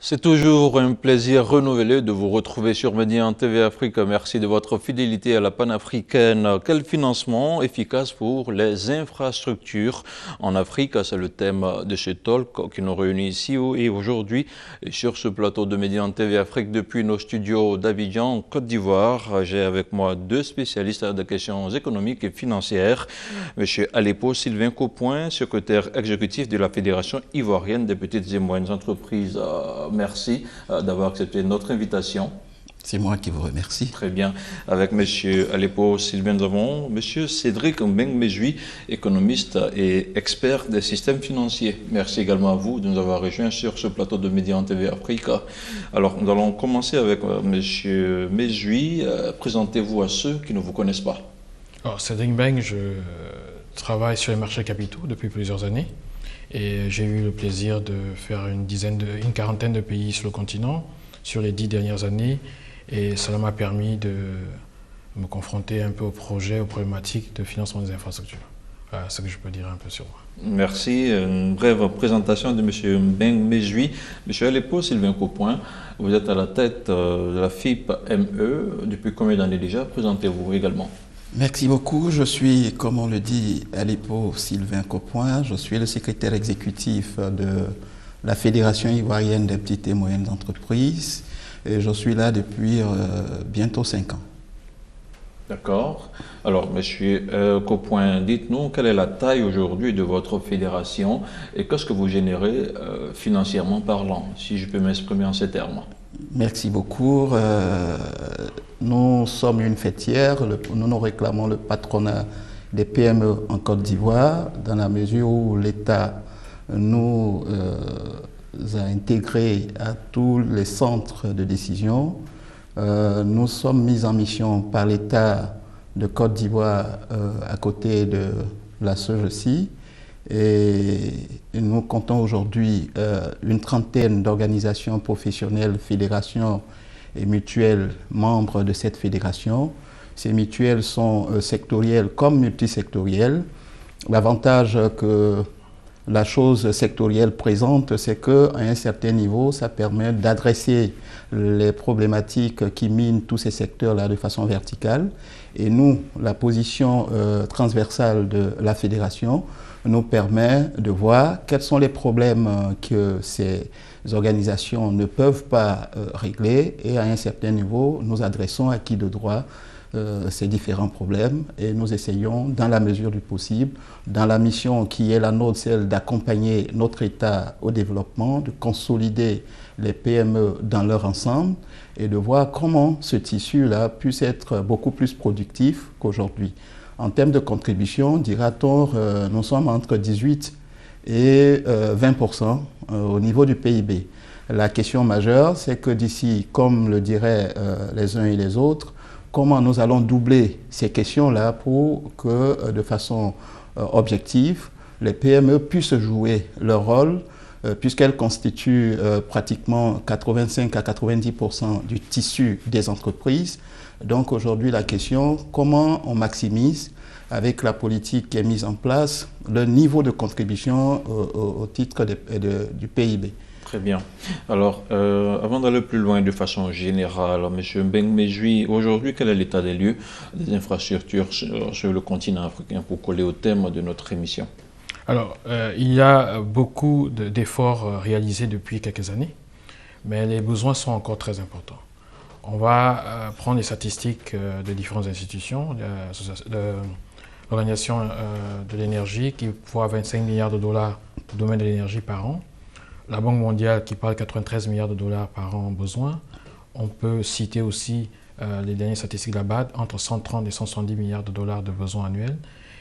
C'est toujours un plaisir renouvelé de vous retrouver sur Médien TV Afrique. Merci de votre fidélité à la panafricaine. Quel financement efficace pour les infrastructures en Afrique? C'est le thème de ce talk qui nous réunit ici et aujourd'hui sur ce plateau de Médien TV Afrique depuis nos studios d'Abidjan, Côte d'Ivoire. J'ai avec moi deux spécialistes de questions économiques et financières. Monsieur Alépo Sylvain Caupoin, secrétaire exécutif de la Fédération ivoirienne des petites et moyennes entreprises. Merci d'avoir accepté notre invitation. C'est moi qui vous remercie. Très bien. Avec M. Alépo Sylvain, nous avons M. Cédric Mbeng-Méjoui, économiste et expert des systèmes financiers. Merci également à vous de nous avoir rejoints sur ce plateau de Médien TV Afrique. Alors, nous allons commencer avec M. Méjoui. Présentez-vous à ceux qui ne vous connaissent pas. Alors, Cédric Mbeng, je travaille sur les marchés capitaux depuis plusieurs années. Et j'ai eu le plaisir de faire une quarantaine de pays sur le continent sur les 10 dernières années. Et cela m'a permis de me confronter un peu aux projets, aux problématiques de financement des infrastructures. Voilà ce que je peux dire un peu sur moi. Merci. Une brève présentation de M. Mbeng-Méjoui. M. Alépo Sylvain Caupoin, vous êtes à la tête de la FIP-ME. Depuis combien d'années déjà? Présentez-vous également. Merci beaucoup. Je suis, comme on le dit, Alépo Sylvain Caupoin. Je suis le secrétaire exécutif de la Fédération ivoirienne des petites et moyennes entreprises. Et je suis là depuis bientôt 5 ans. D'accord. Alors, Monsieur Caupoin, dites-nous quelle est la taille aujourd'hui de votre fédération et qu'est-ce que vous générez financièrement parlant, si je peux m'exprimer en ces termes. Merci beaucoup. Nous sommes une fêtière. Nous réclamons le patronat des PME en Côte d'Ivoire dans la mesure où l'État nous a intégrés à tous les centres de décision. Nous sommes mis en mission par l'État de Côte d'Ivoire à côté de la SOGECI. Et nous comptons aujourd'hui une trentaine d'organisations professionnelles, fédérations et mutuelles membres de cette fédération. Ces mutuelles sont sectorielles comme multisectorielles. L'avantage que la chose sectorielle présente, c'est qu'à un certain niveau, ça permet d'adresser les problématiques qui minent tous ces secteurs-là de façon verticale. Et nous, la position transversale de la fédération nous permet de voir quels sont les problèmes que ces organisations ne peuvent pas régler et à un certain niveau, nous adressons à qui de droit ces différents problèmes et nous essayons, dans la mesure du possible, dans la mission qui est la nôtre, celle d'accompagner notre État au développement, de consolider les PME dans leur ensemble et de voir comment ce tissu-là puisse être beaucoup plus productif qu'aujourd'hui. En termes de contribution, dira-t-on, nous sommes entre 18 et 20% au niveau du PIB. La question majeure, c'est que d'ici, comme le diraient les uns et les autres, comment nous allons doubler ces questions-là pour que, de façon objective, les PME puissent jouer leur rôle, puisqu'elles constituent pratiquement 85 à 90% du tissu des entreprises. Donc aujourd'hui, la question, comment on maximise, avec la politique qui est mise en place, le niveau de contribution au titre du PIB. Très bien. Alors, avant d'aller plus loin de façon générale, M. Mbeng-Méjoui, aujourd'hui, quel est l'état des lieux des infrastructures sur le continent africain pour coller au thème de notre émission? Alors, il y a beaucoup d'efforts réalisés depuis quelques années, mais les besoins sont encore très importants. On va prendre les statistiques de différentes institutions, l'Organisation de l'énergie qui voit 25 milliards de dollars au domaine de l'énergie par an, la Banque mondiale qui parle de 93 milliards de dollars par an en besoin. On peut citer aussi les dernières statistiques de la BAD, entre 130 et 170 milliards de dollars de besoins annuels.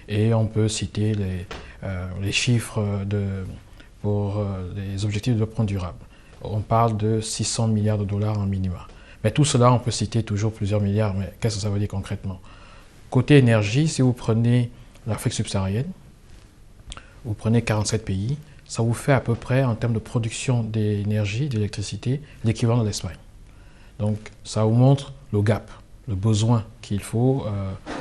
Et on peut citer les chiffres pour les objectifs de développement durable. On parle de 600 milliards de dollars en minimum. Mais tout cela, on peut citer toujours plusieurs milliards, mais qu'est-ce que ça veut dire concrètement? Côté énergie, si vous prenez l'Afrique subsaharienne, vous prenez 47 pays, ça vous fait à peu près, en termes de production d'énergie, d'électricité, l'équivalent de l'Espagne. Donc, ça vous montre le gap, le besoin qu'il faut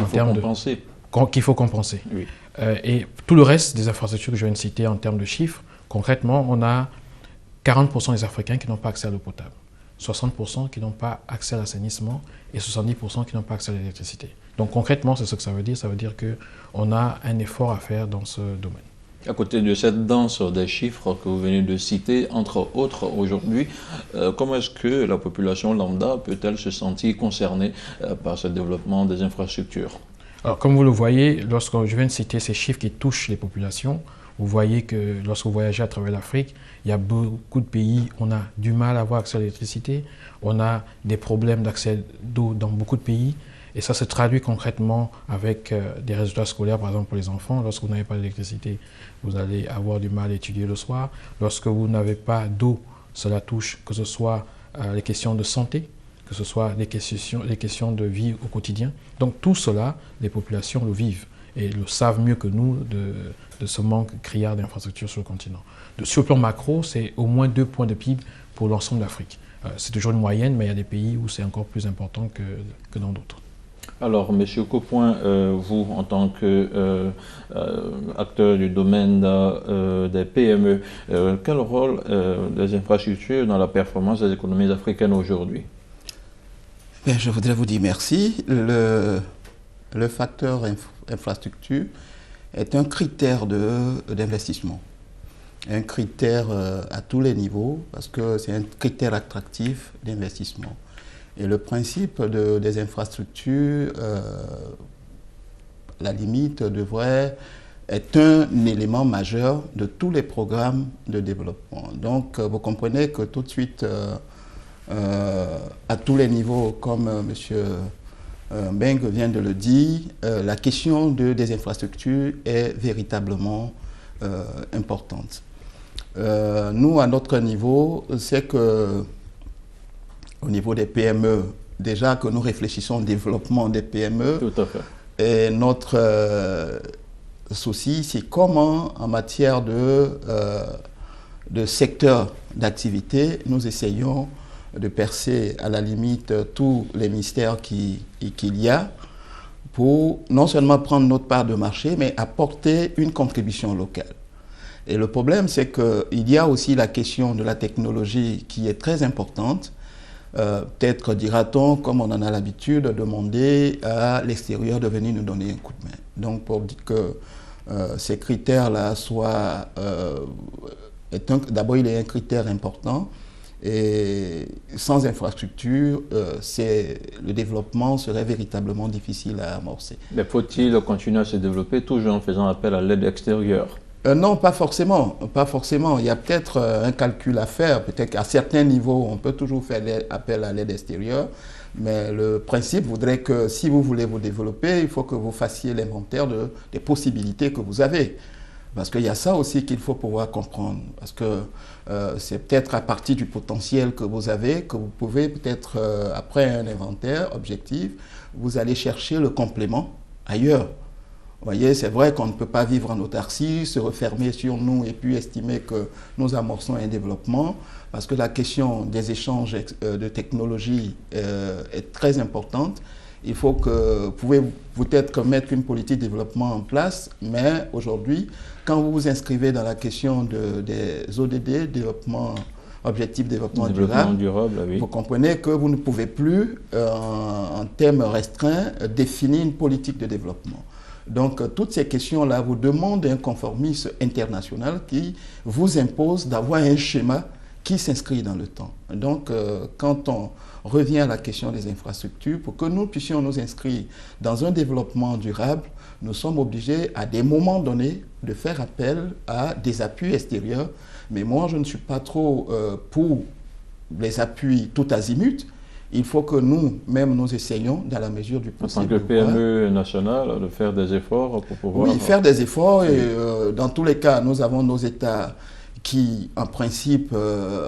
en termes compenser. Qu'il faut compenser. Oui. Et tout le reste des infrastructures que je viens de citer en termes de chiffres, concrètement, on a 40% des Africains qui n'ont pas accès à l'eau potable, 60% qui n'ont pas accès à l'assainissement et 70% qui n'ont pas accès à l'électricité. Donc concrètement, c'est ce que ça veut dire. Ça veut dire qu'on a un effort à faire dans ce domaine. À côté de cette danse des chiffres que vous venez de citer, entre autres aujourd'hui, comment est-ce que la population lambda peut-elle se sentir concernée par ce développement des infrastructures? Alors, comme vous le voyez, lorsque je viens de citer ces chiffres qui touchent les populations, vous voyez que lorsque vous voyagez à travers l'Afrique, il y a beaucoup de pays, on a du mal à avoir accès à l'électricité, on a des problèmes d'accès d'eau dans beaucoup de pays, et ça se traduit concrètement avec des résultats scolaires, par exemple pour les enfants. Lorsque vous n'avez pas d'électricité, vous allez avoir du mal à étudier le soir. Lorsque vous n'avez pas d'eau, cela touche que ce soit les questions de santé, que ce soit les questions de vie au quotidien. Donc tout cela, les populations le vivent et le savent mieux que nous de ce manque criard d'infrastructures sur le continent. Sur le plan macro, c'est au moins 2 points de PIB pour l'ensemble de l'Afrique. C'est toujours une moyenne, mais il y a des pays où c'est encore plus important que dans d'autres. Alors, M. Caupoin, vous, en tant qu'acteur du domaine des PME, quel rôle des infrastructures dans la performance des économies africaines aujourd'hui? Je voudrais vous dire merci. Le facteur infrastructure est un critère d'investissement, un critère à tous les niveaux, parce que c'est un critère attractif d'investissement. Et le principe des infrastructures, à la limite, est un élément majeur de tous les programmes de développement. Donc, vous comprenez que tout de suite, à tous les niveaux, comme M. Mbengue vient de le dire, la question des infrastructures est véritablement importante. Nous, à notre niveau, c'est que au niveau des PME, déjà que nous réfléchissons au développement des PME. Tout à fait. Et notre souci, c'est comment, en matière de secteur d'activité, nous essayons de percer à la limite tous les mystères qu'il y a pour non seulement prendre notre part de marché, mais apporter une contribution locale. Et le problème, c'est qu'il y a aussi la question de la technologie qui est très importante. Peut-être dira-t-on, comme on en a l'habitude, de demander à l'extérieur de venir nous donner un coup de main. Donc pour dire que ces critères-là soient... D'abord, il est un critère important et sans infrastructure, le développement serait véritablement difficile à amorcer. Mais faut-il continuer à se développer toujours en faisant appel à l'aide extérieure? Non, pas forcément. Pas forcément. Il y a peut-être un calcul à faire. Peut-être qu'à certains niveaux, on peut toujours faire appel à l'aide extérieure. Mais le principe voudrait que si vous voulez vous développer, il faut que vous fassiez l'inventaire des possibilités que vous avez. Parce qu'il y a ça aussi qu'il faut pouvoir comprendre. Parce que c'est peut-être à partir du potentiel que vous avez que vous pouvez peut-être, après un inventaire objectif, vous allez chercher le complément ailleurs. Vous voyez, c'est vrai qu'on ne peut pas vivre en autarcie, se refermer sur nous et puis estimer que nous amorçons un développement, parce que la question des échanges de technologies est très importante. Il faut que vous pouvez peut-être mettre une politique de développement en place, mais aujourd'hui, quand vous vous inscrivez dans la question des ODD, Objectifs de développement durable, oui. Vous comprenez que vous ne pouvez plus, en termes restreints, définir une politique de développement. Donc, toutes ces questions-là vous demandent un conformisme international qui vous impose d'avoir un schéma qui s'inscrit dans le temps. Donc, quand on revient à la question des infrastructures, pour que nous puissions nous inscrire dans un développement durable, nous sommes obligés, à des moments donnés, de faire appel à des appuis extérieurs. Mais moi, je ne suis pas trop pour les appuis tout azimut. Il faut que nous-mêmes, nous essayions, dans la mesure du possible. En tant que PME nationale, de faire des efforts pour pouvoir... Oui, faire des efforts. Et, dans tous les cas, nous avons nos États qui, en principe,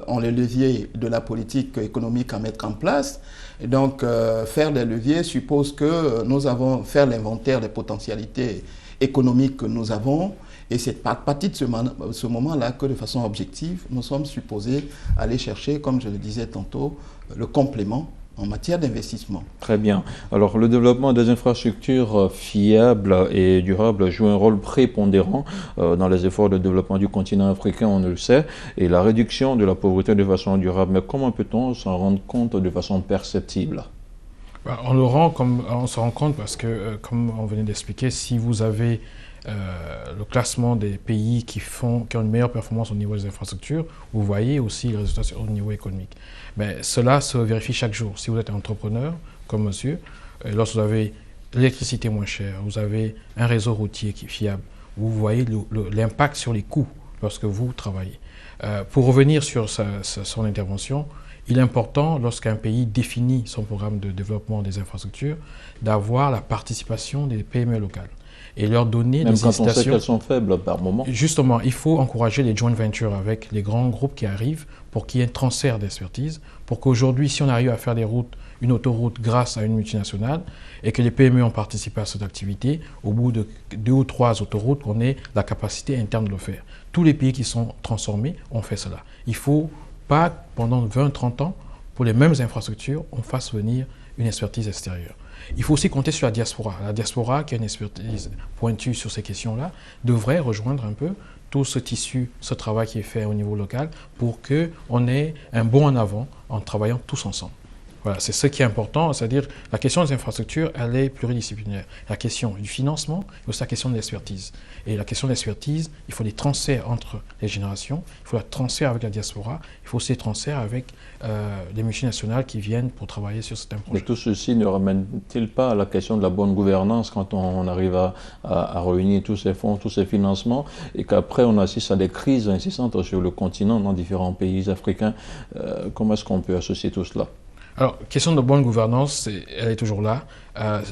ont les leviers de la politique économique à mettre en place. Et donc, faire des leviers suppose que nous avons faire l'inventaire des potentialités économiques que nous avons. Et c'est à partir de ce moment-là que, de façon objective, nous sommes supposés aller chercher, comme je le disais tantôt, le complément en matière d'investissement. Très bien. Alors, le développement des infrastructures fiables et durables joue un rôle prépondérant dans les efforts de développement du continent africain, on le sait, et la réduction de la pauvreté de façon durable. Mais comment peut-on s'en rendre compte de façon perceptible? On se rend compte parce que, comme on venait d'expliquer, si vous avez le classement des pays qui ont une meilleure performance au niveau des infrastructures, vous voyez aussi les résultats au niveau économique. Mais cela se vérifie chaque jour. Si vous êtes entrepreneur, comme monsieur, lorsque vous avez l'électricité moins chère, vous avez un réseau routier qui est fiable, vous voyez l'impact sur les coûts lorsque vous travaillez. Pour revenir sur son intervention, il est important, lorsqu'un pays définit son programme de développement des infrastructures, d'avoir la participation des PME locales et leur donner Même des quand on incitations. sait qu'elles sont faibles par moment. Justement, il faut encourager les joint ventures avec les grands groupes qui arrivent pour qu'il y ait un transfert d'expertise, pour qu'aujourd'hui, si on arrive à faire des routes, une autoroute grâce à une multinationale et que les PME ont participé à cette activité, au bout de 2 ou 3 autoroutes, on ait la capacité interne de le faire. Tous les pays qui sont transformés ont fait cela. Il ne faut pas, pendant 20-30 ans, pour les mêmes infrastructures, on fasse venir une expertise extérieure. Il faut aussi compter sur la diaspora. La diaspora, qui a une expertise pointue sur ces questions-là, devrait rejoindre un peu tout ce tissu, ce travail qui est fait au niveau local pour qu'on ait un bond en avant en travaillant tous ensemble. Voilà, c'est ce qui est important, c'est-à-dire la question des infrastructures, elle est pluridisciplinaire. La question du financement et aussi la question de l'expertise. Et la question de l'expertise, il faut des transferts entre les générations, il faut des transferts avec la diaspora, il faut aussi des transferts avec les multinationales qui viennent pour travailler sur certains projets. Mais tout ceci ne ramène-t-il pas à la question de la bonne gouvernance quand on arrive à réunir tous ces fonds, tous ces financements, et qu'après on assiste à des crises incessantes sur le continent, dans différents pays africains? Comment est-ce qu'on peut associer tout cela? Alors, question de bonne gouvernance, elle est toujours là.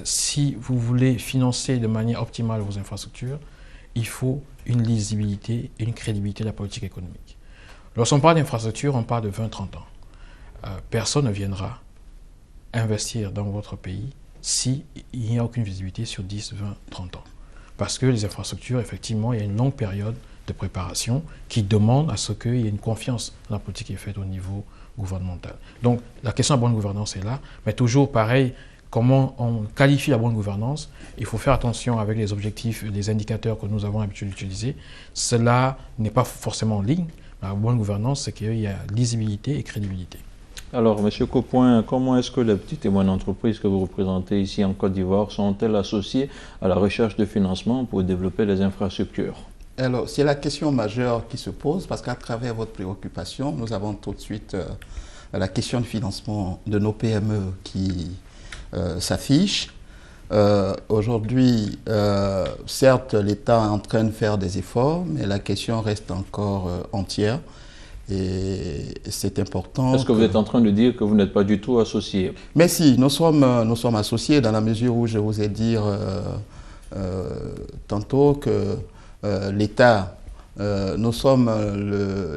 Si vous voulez financer de manière optimale vos infrastructures, il faut une lisibilité et une crédibilité de la politique économique. Lorsqu'on parle d'infrastructure, on parle de 20-30 ans. Personne ne viendra investir dans votre pays s'il n'y a aucune visibilité sur 10, 20, 30 ans. Parce que les infrastructures, effectivement, il y a une longue période de préparation qui demande à ce qu'il y ait une confiance dans la politique qui est faite au niveau gouvernementale. Donc, la question de la bonne gouvernance est là, mais toujours pareil, comment on qualifie la bonne gouvernance, il faut faire attention avec les objectifs, les indicateurs que nous avons l'habitude d'utiliser. Cela n'est pas forcément en ligne. La bonne gouvernance, c'est qu'il y a lisibilité et crédibilité. Alors, M. Caupoin, comment est-ce que les petites et moyennes entreprises que vous représentez ici en Côte d'Ivoire sont-elles associées à la recherche de financement pour développer les infrastructures? Alors, c'est la question majeure qui se pose parce qu'à travers votre préoccupation, nous avons tout de suite la question de financement de nos PME qui s'affiche. Aujourd'hui, certes, l'État est en train de faire des efforts, mais la question reste encore entière et c'est important. Est-ce que vous êtes en train de dire que vous n'êtes pas du tout associé? Mais si, nous sommes associés dans la mesure où je vous ai dit tantôt que l'État, nous sommes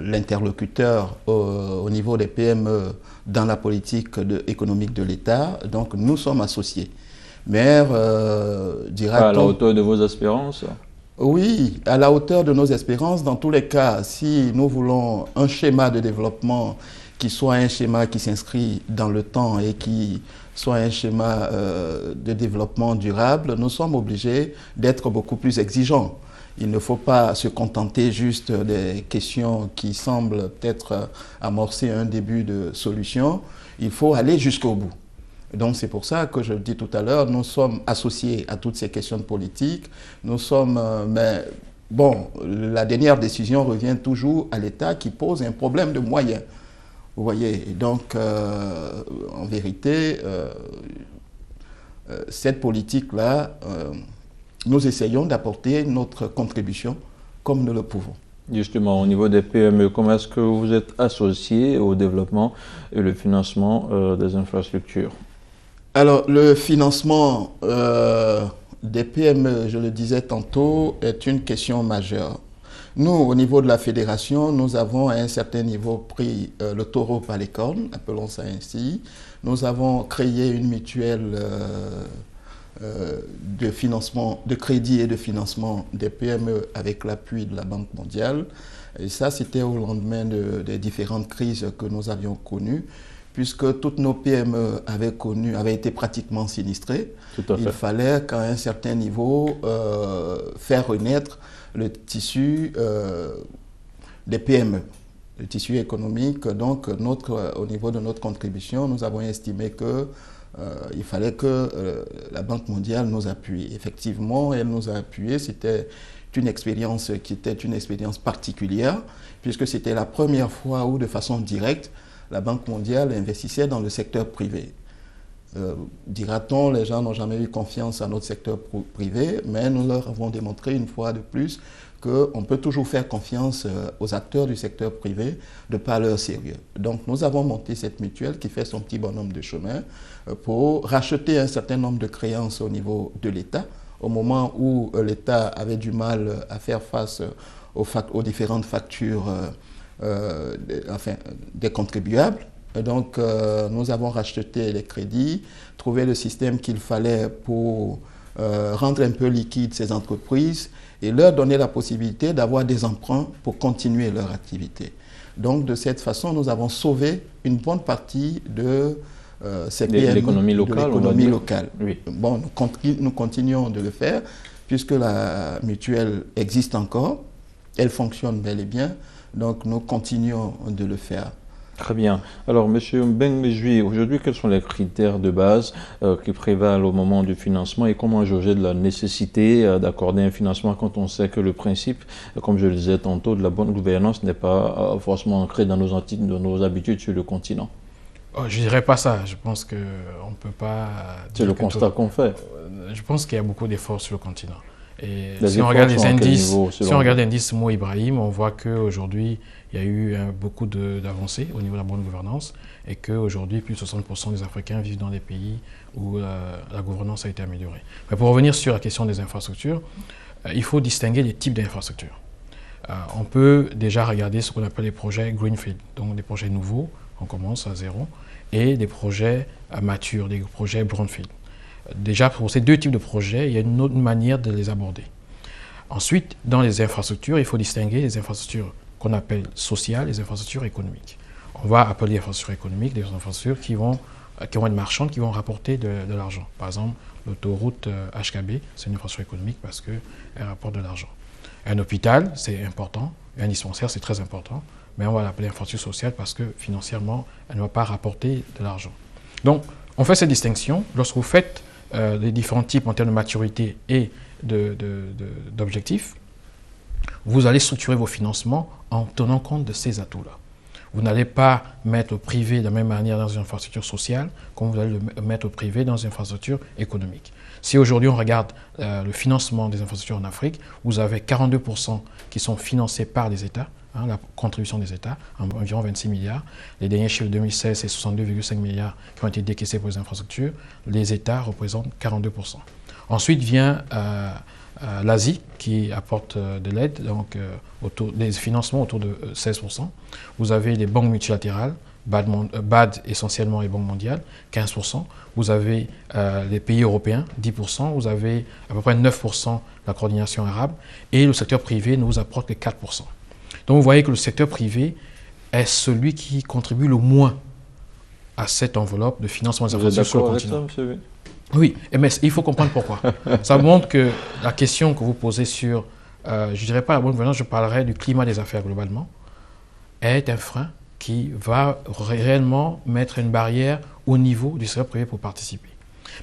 l'interlocuteur au niveau des PME dans la politique économique de l'État, donc nous sommes associés. Mais à la hauteur de vos espérances? Oui, à la hauteur de nos espérances. Dans tous les cas, si nous voulons un schéma de développement qui soit un schéma qui s'inscrit dans le temps et qui soit un schéma de développement durable, nous sommes obligés d'être beaucoup plus exigeants. Il ne faut pas se contenter juste des questions qui semblent peut-être amorcer un début de solution. Il faut aller jusqu'au bout. Donc c'est pour ça que je le dis tout à l'heure, nous sommes associés à toutes ces questions de politique. Nous sommes, mais bon, la dernière décision revient toujours à l'État qui pose un problème de moyens. Vous voyez, donc en vérité, cette politique-là, nous essayons d'apporter notre contribution comme nous le pouvons. Justement, au niveau des PME, comment est-ce que vous êtes associés au développement et le financement des infrastructures? Alors, le financement des PME, je le disais tantôt, est une question majeure. Nous, au niveau de la fédération, nous avons à un certain niveau pris le taureau par les cornes, appelons ça ainsi. Nous avons créé une mutuelle de financement, de crédit et de financement des PME avec l'appui de la Banque mondiale. Et ça, c'était au lendemain des différentes crises que nous avions connues, puisque toutes nos PME avaient été pratiquement sinistrées. Il fallait qu'à un certain niveau faire renaître le tissu des PME, le tissu économique. Donc, au niveau de notre contribution, nous avons estimé que il fallait que la Banque mondiale nous appuie. Effectivement, elle nous a appuyés. C'était une expérience qui était une expérience particulière, puisque c'était la première fois où, de façon directe, la Banque mondiale investissait dans le secteur privé. Dira-t-on, les gens n'ont jamais eu confiance à notre secteur privé, mais nous leur avons démontré une fois de plus qu'on peut toujours faire confiance aux acteurs du secteur privé de par leur sérieux. Donc nous avons monté cette mutuelle qui fait son petit bonhomme de chemin pour racheter un certain nombre de créances au niveau de l'État, au moment où l'État avait du mal à faire face aux différentes factures des contribuables. Donc, nous avons racheté les crédits, trouvé le système qu'il fallait pour rendre un peu liquide ces entreprises et leur donner la possibilité d'avoir des emprunts pour continuer leur activité. Donc, de cette façon, nous avons sauvé une bonne partie de ces PME, l'économie locale. Oui. Bon, nous continuons de le faire puisque la mutuelle existe encore, elle fonctionne bel et bien, donc nous continuons de le faire. Très bien. Alors, M. Mbeng Méjoui, aujourd'hui, quels sont les critères de base qui prévalent au moment du financement et comment jauger de la nécessité d'accorder un financement quand on sait que le principe, comme je le disais tantôt, de la bonne gouvernance n'est pas forcément ancré dans nos habitudes sur le continent? Je ne dirais pas ça. Je pense qu'on ne peut pas... C'est le constat qu'on fait. Je pense qu'il y a beaucoup d'efforts sur le continent. Et les si on regarde les indices, l'indice Mo Ibrahim, on voit qu'aujourd'hui, il y a eu beaucoup d'avancées au niveau de la bonne gouvernance et qu'aujourd'hui, plus de 60% des Africains vivent dans des pays où la gouvernance a été améliorée. Mais pour revenir sur la question des infrastructures, il faut distinguer les types d'infrastructures. On peut déjà regarder ce qu'on appelle les projets Greenfield, donc des projets nouveaux, on commence à zéro, et des projets matures, des projets Brownfield. Déjà, pour ces deux types de projets, il y a une autre manière de les aborder. Ensuite, dans les infrastructures, il faut distinguer les infrastructures qu'on appelle sociales et les infrastructures économiques. On va appeler infrastructures économiques des infrastructures qui vont être marchandes, qui vont rapporter de l'argent. Par exemple, l'autoroute HKB, c'est une infrastructure économique parce qu'elle rapporte de l'argent. Un hôpital, c'est important. Un dispensaire, c'est très important. Mais on va l'appeler infrastructure sociale parce que financièrement, elle ne va pas rapporter de l'argent. Donc, on fait cette distinction. Lorsque vous faites les différents types en termes de maturité et d'objectifs, vous allez structurer vos financements en tenant compte de ces atouts-là. Vous n'allez pas mettre le privé de la même manière dans une infrastructure sociale comme vous allez le mettre au privé dans une infrastructure économique. Si aujourd'hui on regarde le financement des infrastructures en Afrique, vous avez 42% qui sont financés par les États, la contribution des États, environ 26 milliards. Les derniers chiffres de 2016, c'est 62,5 milliards qui ont été décaissés pour les infrastructures. Les États représentent 42%. Ensuite vient l'Asie qui apporte de l'aide, donc des financements autour de 16%. Vous avez les banques multilatérales, BAD essentiellement et Banque mondiale, 15%. Vous avez les pays européens, 10%. Vous avez à peu près 9% la coordination arabe. Et le secteur privé ne vous apporte que 4%. Donc vous voyez que le secteur privé est celui qui contribue le moins à cette enveloppe de financement des infrastructures sur le continent. Avec ça, monsieur? Oui, mais il faut comprendre pourquoi. Ça montre que la question que vous posez sur, je ne dirais pas la bonne gouvernance, je parlerai du climat des affaires globalement, est un frein qui va réellement mettre une barrière au niveau du secteur privé pour participer.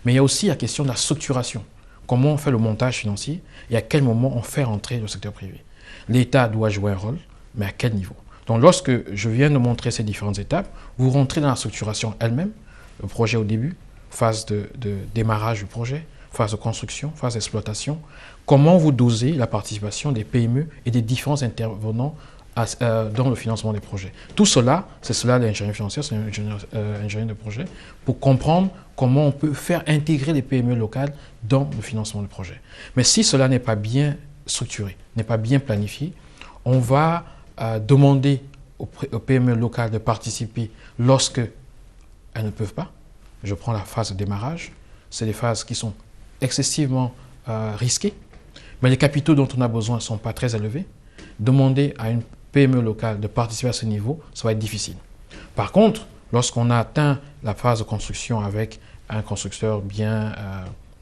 Mais il y a aussi la question de la structuration. Comment on fait le montage financier et à quel moment on fait rentrer le secteur privé. L'État doit jouer un rôle, mais à quel niveau? Donc lorsque je viens de montrer ces différentes étapes, vous rentrez dans la structuration elle-même, le projet au début, phase de démarrage du projet, phase de construction, phase d'exploitation. Comment vous dosez la participation des PME et des différents intervenants dans le financement des projets. Tout cela, c'est cela l'ingénierie financière, c'est l'ingénierie de projet, pour comprendre comment on peut faire intégrer les PME locales dans le financement du projet. Mais si cela n'est pas bien structuré, n'est pas bien planifié, on va demander aux PME locales de participer lorsque elles ne peuvent pas. Je prends la phase de démarrage, c'est des phases qui sont excessivement risquées, mais les capitaux dont on a besoin ne sont pas très élevés. Demander à une PME locale de participer à ce niveau, ça va être difficile. Par contre, lorsqu'on a atteint la phase de construction avec un constructeur bien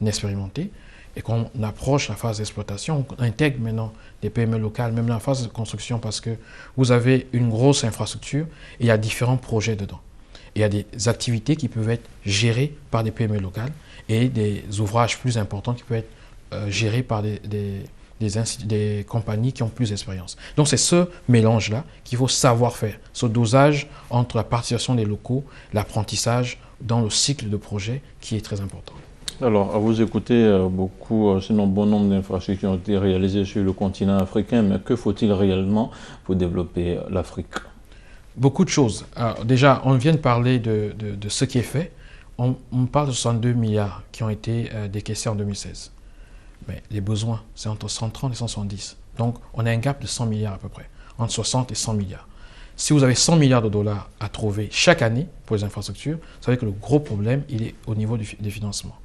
expérimenté et qu'on approche la phase d'exploitation, on intègre maintenant des PME locales, même dans la phase de construction, parce que vous avez une grosse infrastructure et il y a différents projets dedans. Il y a des activités qui peuvent être gérées par des PME locales et des ouvrages plus importants qui peuvent être gérés par des compagnies qui ont plus d'expérience. Donc c'est ce mélange-là qu'il faut savoir faire, ce dosage entre la participation des locaux, l'apprentissage dans le cycle de projet qui est très important. Alors, à vous écouter, sinon bon nombre d'infrastructures ont été réalisées sur le continent africain, mais que faut-il réellement pour développer l'Afrique? Beaucoup de choses. Alors, déjà, on vient de parler de ce qui est fait. On parle de 62 milliards qui ont été décaissés en 2016. Mais les besoins, c'est entre 130 et 170. Donc, on a un gap de 100 milliards à peu près, entre 60 et 100 milliards. Si vous avez 100 milliards de dollars à trouver chaque année pour les infrastructures, vous savez que le gros problème, il est au niveau des financements.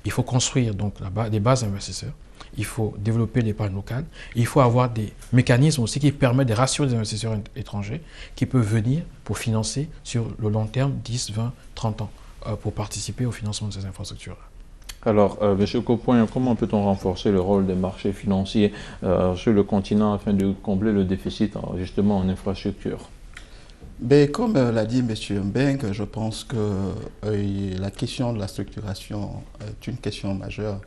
Il faut construire donc des bases d'investisseurs, il faut développer l'épargne locale, il faut avoir des mécanismes aussi qui permettent de rassurer des investisseurs étrangers qui peuvent venir pour financer sur le long terme, 10, 20, 30 ans, pour participer au financement de ces infrastructures. Alors, M. Kopoin, comment peut-on renforcer le rôle des marchés financiers sur le continent afin de combler le déficit justement en infrastructure? Mais comme l'a dit M. Mbeng, je pense que la question de la structuration est une question majeure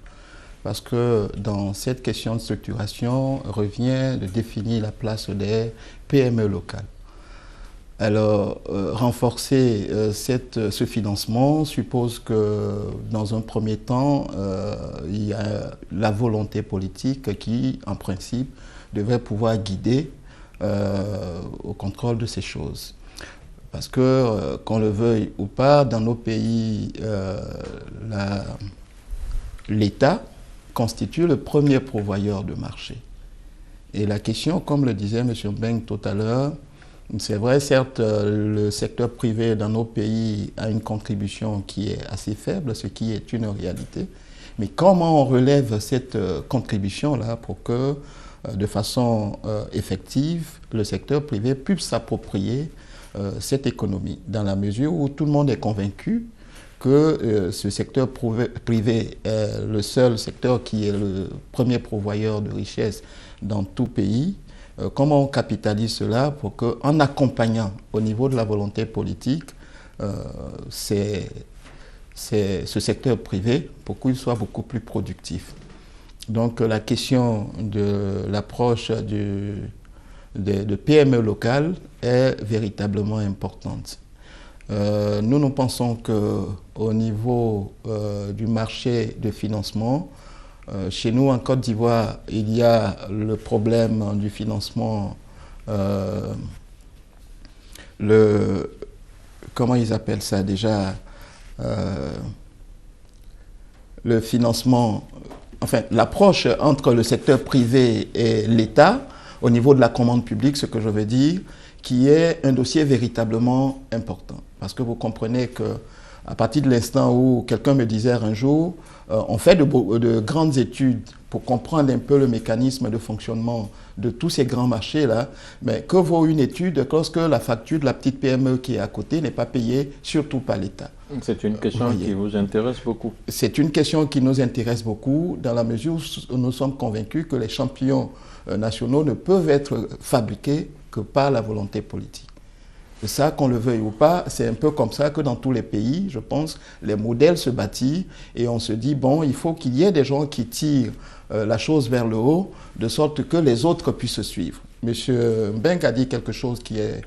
parce que dans cette question de structuration revient de définir la place des PME locales. Alors, renforcer ce financement suppose que dans un premier temps, il y a la volonté politique qui, en principe, devrait pouvoir guider au contrôle de ces choses. Parce que, qu'on le veuille ou pas, dans nos pays, l'État constitue le premier pourvoyeur de marché. Et la question, comme le disait M. Mbeng tout à l'heure, c'est vrai, certes, le secteur privé dans nos pays a une contribution qui est assez faible, ce qui est une réalité. Mais comment on relève cette contribution-là pour que, de façon effective, le secteur privé puisse s'approprier cette économie, dans la mesure où tout le monde est convaincu que ce secteur privé est le seul secteur qui est le premier pourvoyeur de richesse dans tout pays. Comment on capitalise cela pour qu'en accompagnant au niveau de la volonté politique ce secteur privé pour qu'il soit beaucoup plus productif. Donc la question de l'approche de PME locales est véritablement importante. Nous pensons qu'au niveau du marché de financement, chez nous en Côte d'Ivoire, il y a le problème du financement, comment ils appellent ça déjà, le financement, enfin l'approche entre le secteur privé et l'État, au niveau de la commande publique, ce que je veux dire, qui est un dossier véritablement important. Parce que vous comprenez qu'à partir de l'instant où quelqu'un me disait un jour, on fait de grandes études pour comprendre un peu le mécanisme de fonctionnement de tous ces grands marchés-là, mais que vaut une étude lorsque la facture de la petite PME qui est à côté n'est pas payée, surtout par l'État? C'est une question qui vous intéresse beaucoup. C'est une question qui nous intéresse beaucoup dans la mesure où nous sommes convaincus que les champions nationaux ne peuvent être fabriqués que par la volonté politique. Et ça, qu'on le veuille ou pas, c'est un peu comme ça que dans tous les pays, je pense, les modèles se bâtissent et on se dit, bon, il faut qu'il y ait des gens qui tirent la chose vers le haut, de sorte que les autres puissent suivre. Monsieur Mbeng a dit quelque chose qui est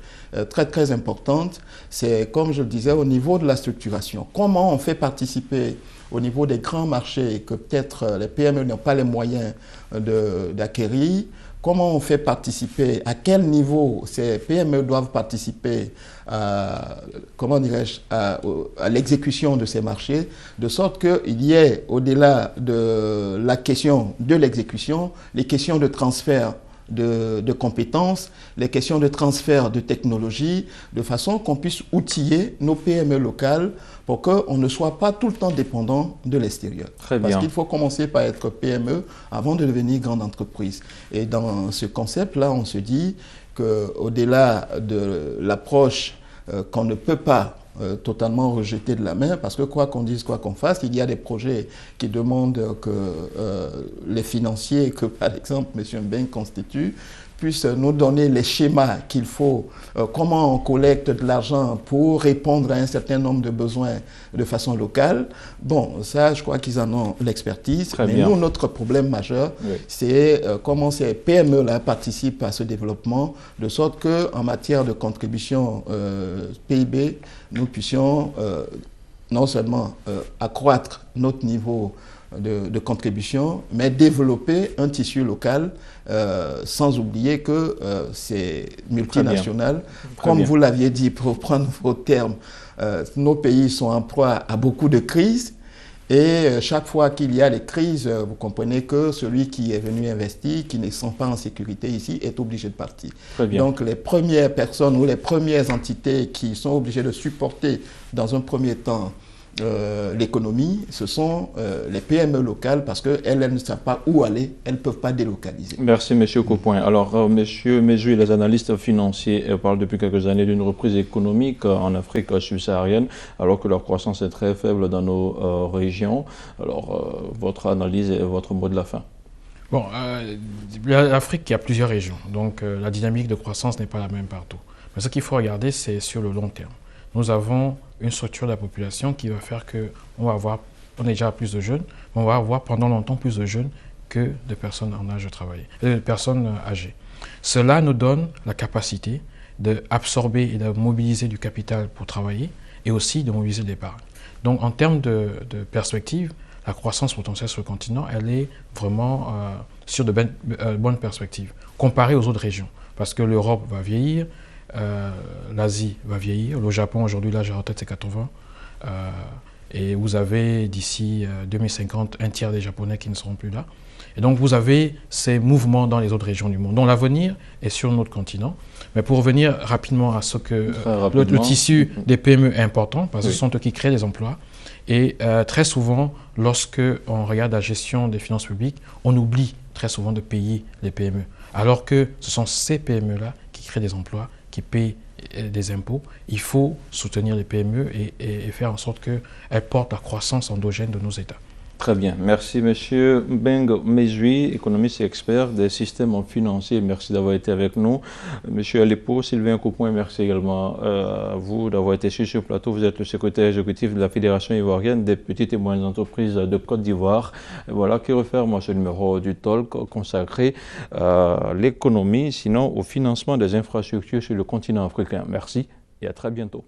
très très importante, c'est comme je le disais au niveau de la structuration. Comment on fait participer au niveau des grands marchés que peut-être les PME n'ont pas les moyens d'acquérir? Comment on fait participer, à quel niveau ces PME doivent participer à, comment dirais-je, à l'exécution de ces marchés, de sorte qu'il y ait, au-delà de la question de l'exécution, les questions de transfert de compétences, les questions de transfert de technologie, de façon qu'on puisse outiller nos PME locales pour qu'on ne soit pas tout le temps dépendant de l'extérieur. Parce qu'il faut commencer par être PME avant de devenir grande entreprise. Et dans ce concept-là, on se dit qu'au-delà de l'approche qu'on ne peut pas totalement rejetés de la main, parce que quoi qu'on dise, quoi qu'on fasse, il y a des projets qui demandent que les financiers, que par exemple M. Mbeng constitue, puissent nous donner les schémas qu'il faut, comment on collecte de l'argent pour répondre à un certain nombre de besoins de façon locale. Bon, ça, je crois qu'ils en ont l'expertise. Mais bien. nous, notre problème majeur, c'est comment ces PME-là participent à ce développement, de sorte qu'en matière de contribution PIB, nous puissions non seulement accroître notre niveau de contribution, mais développer un tissu local, sans oublier que c'est multinational. Comme vous l'aviez dit, pour prendre vos termes, nos pays sont en proie à beaucoup de crises. Et chaque fois qu'il y a des crises, vous comprenez que celui qui est venu investir, qui ne sont pas en sécurité ici, est obligé de partir. Donc les premières personnes ou les premières entités qui sont obligées de supporter dans un premier temps l'économie, ce sont les PME locales, parce qu'elles ne savent pas où aller, elles ne peuvent pas délocaliser. Merci M. Caupoin. Alors M. Mesui, les analystes financiers parlent depuis quelques années d'une reprise économique en Afrique subsaharienne, alors que leur croissance est très faible dans nos régions. Alors votre analyse et votre mot de la fin. Bon, l'Afrique, il y a plusieurs régions, donc la dynamique de croissance n'est pas la même partout. Mais ce qu'il faut regarder, c'est sur le long terme. Nous avons une structure de la population qui va faire qu'on va avoir, on est déjà plus de jeunes, mais on va avoir pendant longtemps plus de jeunes que de personnes en âge de travailler, de personnes âgées. Cela nous donne la capacité d'absorber et de mobiliser du capital pour travailler et aussi de mobiliser de l'épargne. Donc en termes de perspective, la croissance potentielle sur le continent, elle est vraiment sur de bonnes perspectives, comparée aux autres régions, parce que l'Europe va vieillir, l'Asie va vieillir. Le Japon, aujourd'hui, l'âge en tête, c'est 80. Et vous avez, d'ici 2050, un tiers des Japonais qui ne seront plus là. Et donc, vous avez ces mouvements dans les autres régions du monde, dont l'avenir est sur notre continent. Mais pour revenir rapidement à ce que le tissu des PME est important, parce que ce sont eux qui créent des emplois. Et très souvent, lorsque on regarde la gestion des finances publiques, on oublie très souvent de payer les PME. Alors que ce sont ces PME-là qui créent des emplois, qui payent des impôts. Il faut soutenir les PME et faire en sorte qu'elles portent la croissance endogène de nos États. Très bien. Merci, M. Mbeng Mesui, économiste et expert des systèmes financiers. Merci d'avoir été avec nous. M. Aleppo, Sylvain Caupoin, merci également à vous d'avoir été sur ce plateau. Vous êtes le secrétaire exécutif de la Fédération ivoirienne des petites et moyennes entreprises de Côte d'Ivoire. Voilà qui referme ce numéro du Talk consacré à l'économie, sinon au financement des infrastructures sur le continent africain. Merci et à très bientôt.